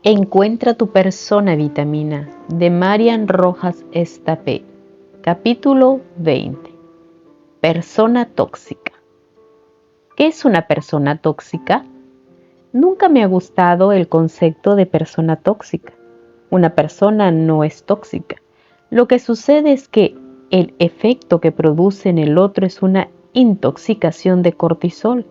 Encuentra tu persona vitamina de Marian Rojas Estapé. Capítulo 20. Persona tóxica. ¿Qué es una persona tóxica? Nunca me ha gustado el concepto de persona tóxica. Una persona no es tóxica. Lo que sucede es que el efecto que produce en el otro es una intoxicación de cortisol.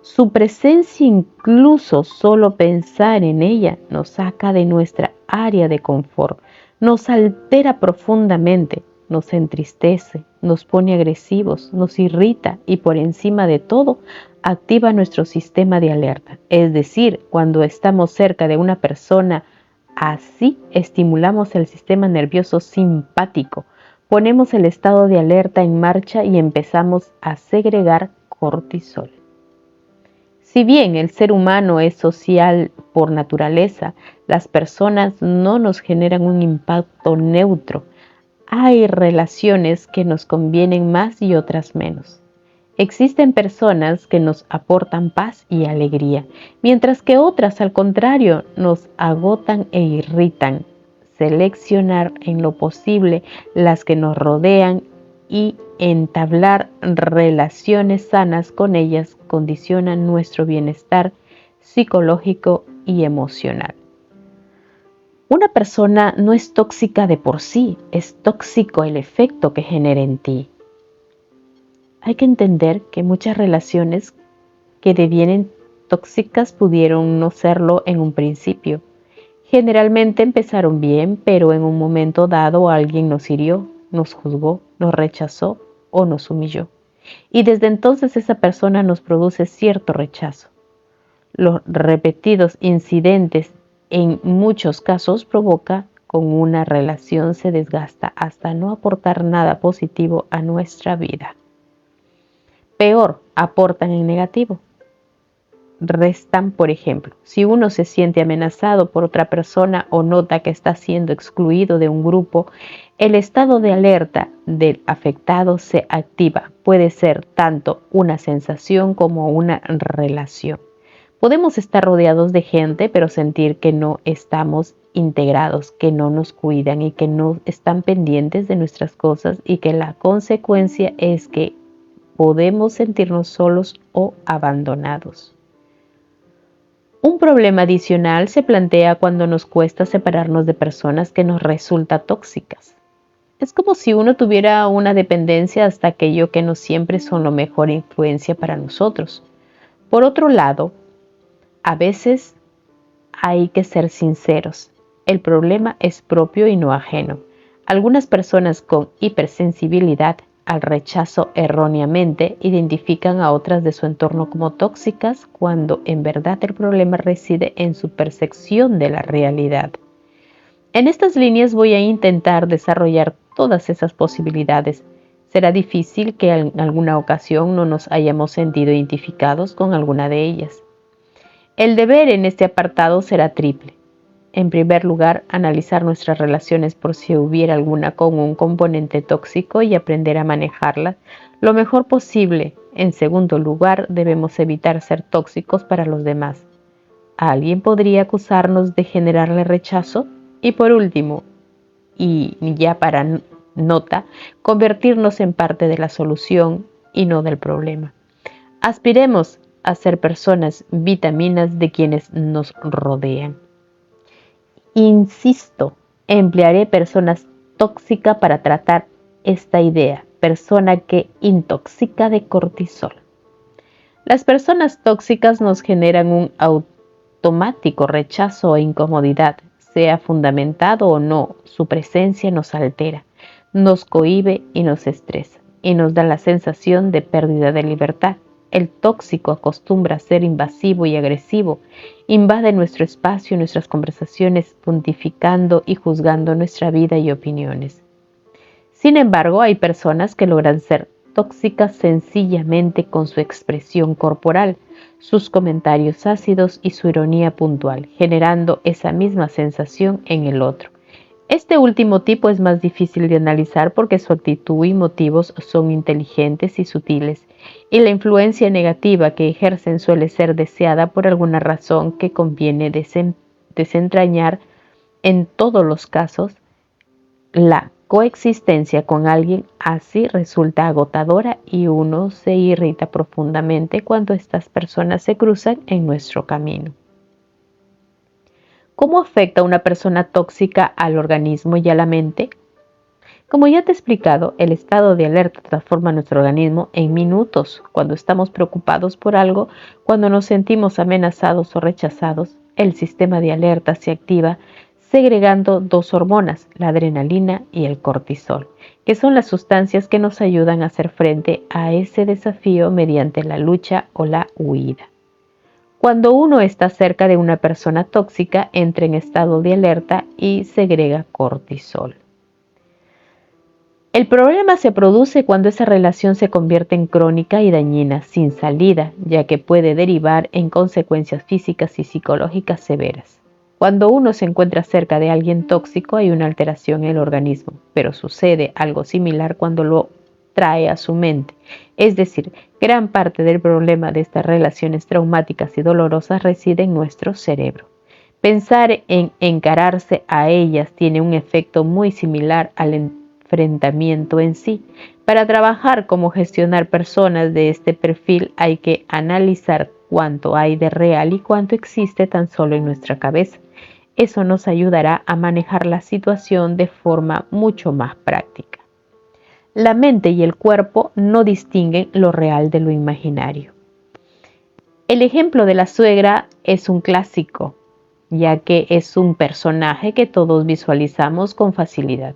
Su presencia, incluso solo pensar en ella, nos saca de nuestra área de confort, nos altera profundamente, nos entristece, nos pone agresivos, nos irrita y por encima de todo, activa nuestro sistema de alerta. Es decir, cuando estamos cerca de una persona así, estimulamos el sistema nervioso simpático, ponemos el estado de alerta en marcha y empezamos a segregar cortisol. Si bien el ser humano es social por naturaleza, las personas no nos generan un impacto neutro. Hay relaciones que nos convienen más y otras menos. Existen personas que nos aportan paz y alegría, mientras que otras, al contrario, nos agotan e irritan. Seleccionar en lo posible las que nos rodean y entablar relaciones sanas con ellas condiciona nuestro bienestar psicológico y emocional. Una persona no es tóxica de por sí, es tóxico el efecto que genera en ti. Hay que entender que muchas relaciones que devienen tóxicas pudieron no serlo en un principio. Generalmente empezaron bien, pero en un momento dado alguien nos hirió, nos juzgó, nos rechazó o nos humilló. Y desde entonces esa persona nos produce cierto rechazo. Los repetidos incidentes en muchos casos provoca con una relación se desgasta hasta no aportar nada positivo a nuestra vida. Peor, aportan en negativo. Restan, por ejemplo, si uno se siente amenazado por otra persona o nota que está siendo excluido de un grupo, el estado de alerta del afectado se activa. Puede ser tanto una sensación como una relación. Podemos estar rodeados de gente, pero sentir que no estamos integrados, que no nos cuidan y que no están pendientes de nuestras cosas y que la consecuencia es que podemos sentirnos solos o abandonados. Un problema adicional se plantea cuando nos cuesta separarnos de personas que nos resultan tóxicas. Es como si uno tuviera una dependencia hasta aquello que no siempre son la mejor influencia para nosotros. Por otro lado, a veces hay que ser sinceros. El problema es propio y no ajeno. Algunas personas con hipersensibilidad al rechazo erróneamente identifican a otras de su entorno como tóxicas cuando en verdad el problema reside en su percepción de la realidad. En estas líneas voy a intentar desarrollar todas esas posibilidades. Será difícil que en alguna ocasión no nos hayamos sentido identificados con alguna de ellas. El deber en este apartado será triple. En primer lugar, analizar nuestras relaciones por si hubiera alguna con un componente tóxico y aprender a manejarlas lo mejor posible. En segundo lugar, debemos evitar ser tóxicos para los demás. ¿Alguien podría acusarnos de generarle rechazo? Y por último, y ya para nota, convertirnos en parte de la solución y no del problema. Aspiremos a ser personas vitaminas de quienes nos rodean. Insisto, emplearé personas tóxicas para tratar esta idea, persona que intoxica de cortisol. Las personas tóxicas nos generan un automático rechazo o incomodidad, sea fundamentado o no, su presencia nos altera, nos cohíbe y nos estresa, y nos da la sensación de pérdida de libertad. El tóxico acostumbra a ser invasivo y agresivo, invade nuestro espacio y nuestras conversaciones, pontificando y juzgando nuestra vida y opiniones. Sin embargo, hay personas que logran ser tóxicas sencillamente con su expresión corporal, sus comentarios ácidos y su ironía puntual, generando esa misma sensación en el otro. Este último tipo es más difícil de analizar porque su actitud y motivos son inteligentes y sutiles, y la influencia negativa que ejercen suele ser deseada por alguna razón que conviene desentrañar en todos los casos. La coexistencia con alguien así resulta agotadora y uno se irrita profundamente cuando estas personas se cruzan en nuestro camino. ¿Cómo afecta una persona tóxica al organismo y a la mente? Como ya te he explicado, el estado de alerta transforma nuestro organismo en minutos. Cuando estamos preocupados por algo, cuando nos sentimos amenazados o rechazados, el sistema de alerta se activa segregando dos hormonas, la adrenalina y el cortisol, que son las sustancias que nos ayudan a hacer frente a ese desafío mediante la lucha o la huida. Cuando uno está cerca de una persona tóxica, entra en estado de alerta y segrega cortisol. El problema se produce cuando esa relación se convierte en crónica y dañina, sin salida, ya que puede derivar en consecuencias físicas y psicológicas severas. Cuando uno se encuentra cerca de alguien tóxico hay una alteración en el organismo, pero sucede algo similar cuando lo trae a su mente. Es decir, gran parte del problema de estas relaciones traumáticas y dolorosas reside en nuestro cerebro. Pensar en encararse a ellas tiene un efecto muy similar al enfrentamiento en sí. Para trabajar cómo gestionar personas de este perfil hay que analizar cuánto hay de real y cuánto existe tan solo en nuestra cabeza. Eso nos ayudará a manejar la situación de forma mucho más práctica. La mente y el cuerpo no distinguen lo real de lo imaginario. El ejemplo de la suegra es un clásico, ya que es un personaje que todos visualizamos con facilidad.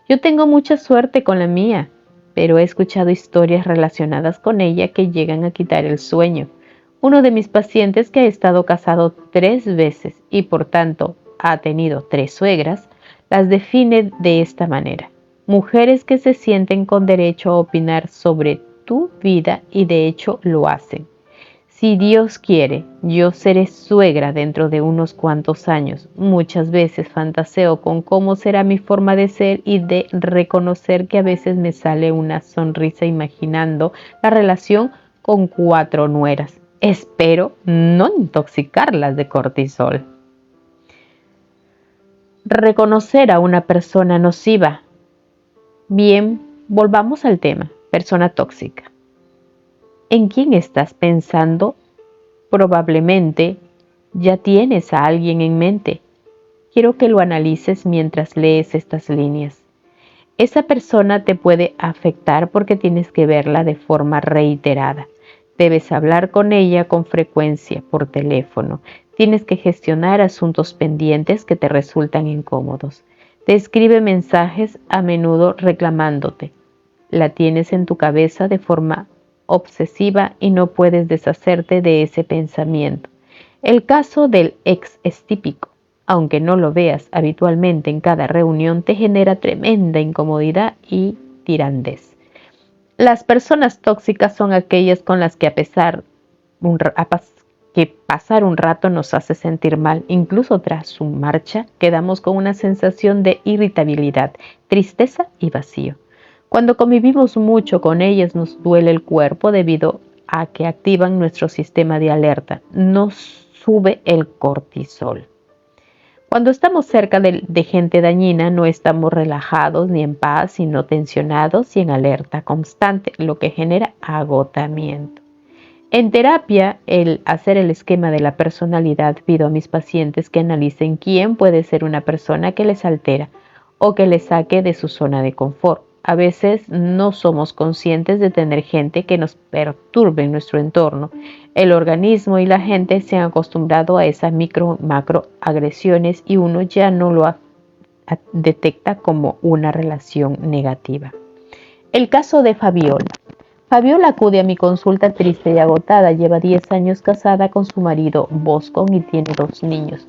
Yo tengo mucha suerte con la mía, pero he escuchado historias relacionadas con ella que llegan a quitar el sueño. Uno de mis pacientes, que ha estado casado 3 veces y por tanto ha tenido 3 suegras, las define de esta manera: mujeres que se sienten con derecho a opinar sobre tu vida y de hecho lo hacen. Si Dios quiere, yo seré suegra dentro de unos cuantos años. Muchas veces fantaseo con cómo será mi forma de ser y de reconocer que a veces me sale una sonrisa imaginando la relación con 4 nueras. Espero no intoxicarlas de cortisol. Reconocer a una persona nociva. Bien, volvamos al tema, persona tóxica. ¿En quién estás pensando? Probablemente ya tienes a alguien en mente. Quiero que lo analices mientras lees estas líneas. Esa persona te puede afectar porque tienes que verla de forma reiterada. Debes hablar con ella con frecuencia por teléfono. Tienes que gestionar asuntos pendientes que te resultan incómodos. Te escribe mensajes a menudo reclamándote. La tienes en tu cabeza de forma obsesiva y no puedes deshacerte de ese pensamiento. El caso del ex es típico. Aunque no lo veas habitualmente en cada reunión, te genera tremenda incomodidad y tirandez. Las personas tóxicas son aquellas con las que pasar un rato nos hace sentir mal. Incluso tras su marcha, quedamos con una sensación de irritabilidad, tristeza y vacío. Cuando convivimos mucho con ellas nos duele el cuerpo debido a que activan nuestro sistema de alerta. Nos sube el cortisol. Cuando estamos cerca de gente dañina no estamos relajados ni en paz, sino tensionados y en alerta constante, lo que genera agotamiento. En terapia, hacer el esquema de la personalidad, pido a mis pacientes que analicen quién puede ser una persona que les altera o que les saque de su zona de confort. A veces no somos conscientes de tener gente que nos perturbe en nuestro entorno. El organismo y la gente se han acostumbrado a esas macro agresiones y uno ya no lo detecta como una relación negativa. El caso de Fabiola. Fabiola acude a mi consulta triste y agotada. Lleva 10 años casada con su marido Bosco y tiene 2 niños.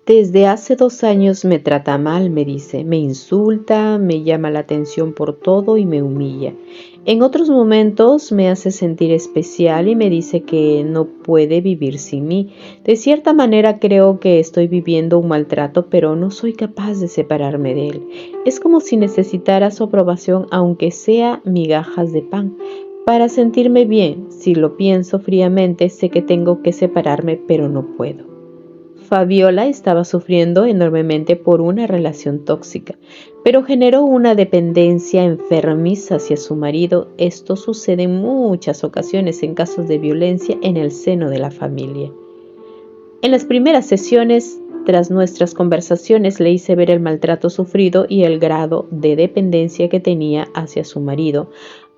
Desde hace 2 años me trata mal, me dice, me insulta, me llama la atención por todo y me humilla. En otros momentos me hace sentir especial y me dice que no puede vivir sin mí. De cierta manera creo que estoy viviendo un maltrato, pero no soy capaz de separarme de él. Es como si necesitara su aprobación, aunque sea migajas de pan. Para sentirme bien, si lo pienso fríamente, sé que tengo que separarme, pero no puedo. Fabiola estaba sufriendo enormemente por una relación tóxica, pero generó una dependencia enfermiza hacia su marido. Esto sucede en muchas ocasiones en casos de violencia en el seno de la familia. En las primeras sesiones, tras nuestras conversaciones, le hice ver el maltrato sufrido y el grado de dependencia que tenía hacia su marido.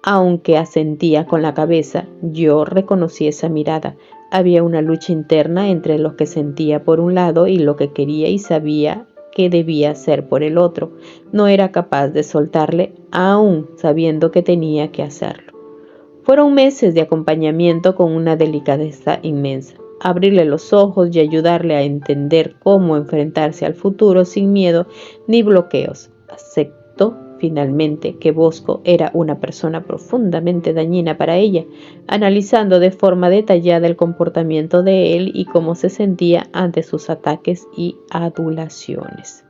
Aunque asentía con la cabeza, yo reconocí esa mirada. Había una lucha interna entre lo que sentía por un lado y lo que quería y sabía que debía hacer por el otro. No era capaz de soltarle, aún sabiendo que tenía que hacerlo. Fueron meses de acompañamiento con una delicadeza inmensa. Abrirle los ojos y ayudarle a entender cómo enfrentarse al futuro sin miedo ni bloqueos. Aceptó finalmente que Bosco era una persona profundamente dañina para ella, analizando de forma detallada el comportamiento de él y cómo se sentía ante sus ataques y adulaciones.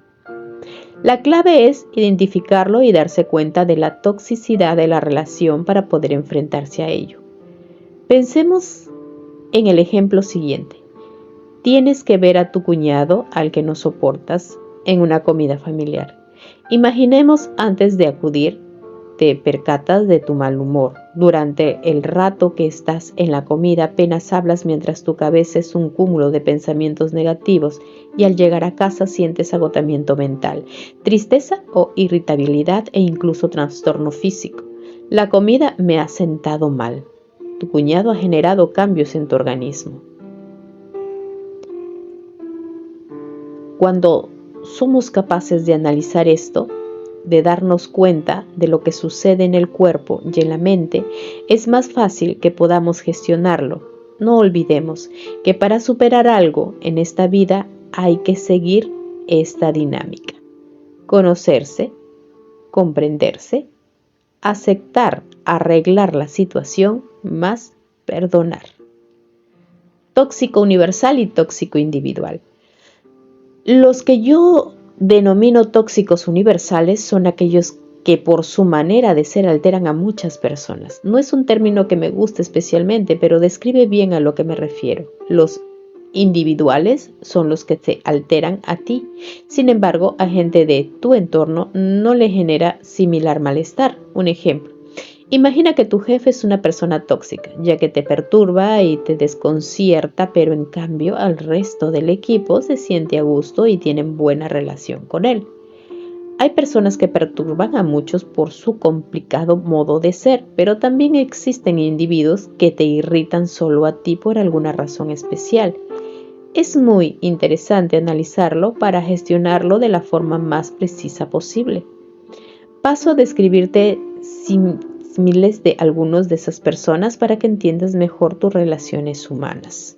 La clave es identificarlo y darse cuenta de la toxicidad de la relación para poder enfrentarse a ello. Pensemos en el ejemplo siguiente. Tienes que ver a tu cuñado, al que no soportas, en una comida familiar. Imaginemos antes de acudir, te percatas de tu mal humor. Durante el rato que estás en la comida apenas hablas mientras tu cabeza es un cúmulo de pensamientos negativos y al llegar a casa sientes agotamiento mental, tristeza o irritabilidad e incluso trastorno físico. La comida me ha sentado mal. Tu cuñado ha generado cambios en tu organismo. Cuando somos capaces de analizar esto, de darnos cuenta de lo que sucede en el cuerpo y en la mente, es más fácil que podamos gestionarlo. No olvidemos que para superar algo en esta vida hay que seguir esta dinámica. Conocerse, comprenderse, aceptar, arreglar la situación, más perdonar. Tóxico universal y tóxico individual. Los que yo denomino tóxicos universales son aquellos que por su manera de ser alteran a muchas personas. No es un término que me guste especialmente, pero describe bien a lo que me refiero. Los individuales son los que te alteran a ti. Sin embargo, a gente de tu entorno no le genera similar malestar. Un ejemplo. Imagina que tu jefe es una persona tóxica, ya que te perturba y te desconcierta, pero en cambio al resto del equipo se siente a gusto y tienen buena relación con él. Hay personas que perturban a muchos por su complicado modo de ser, pero también existen individuos que te irritan solo a ti por alguna razón especial. Es muy interesante analizarlo para gestionarlo de la forma más precisa posible. Paso a describirte miles de algunos de esas personas para que entiendas mejor tus relaciones humanas.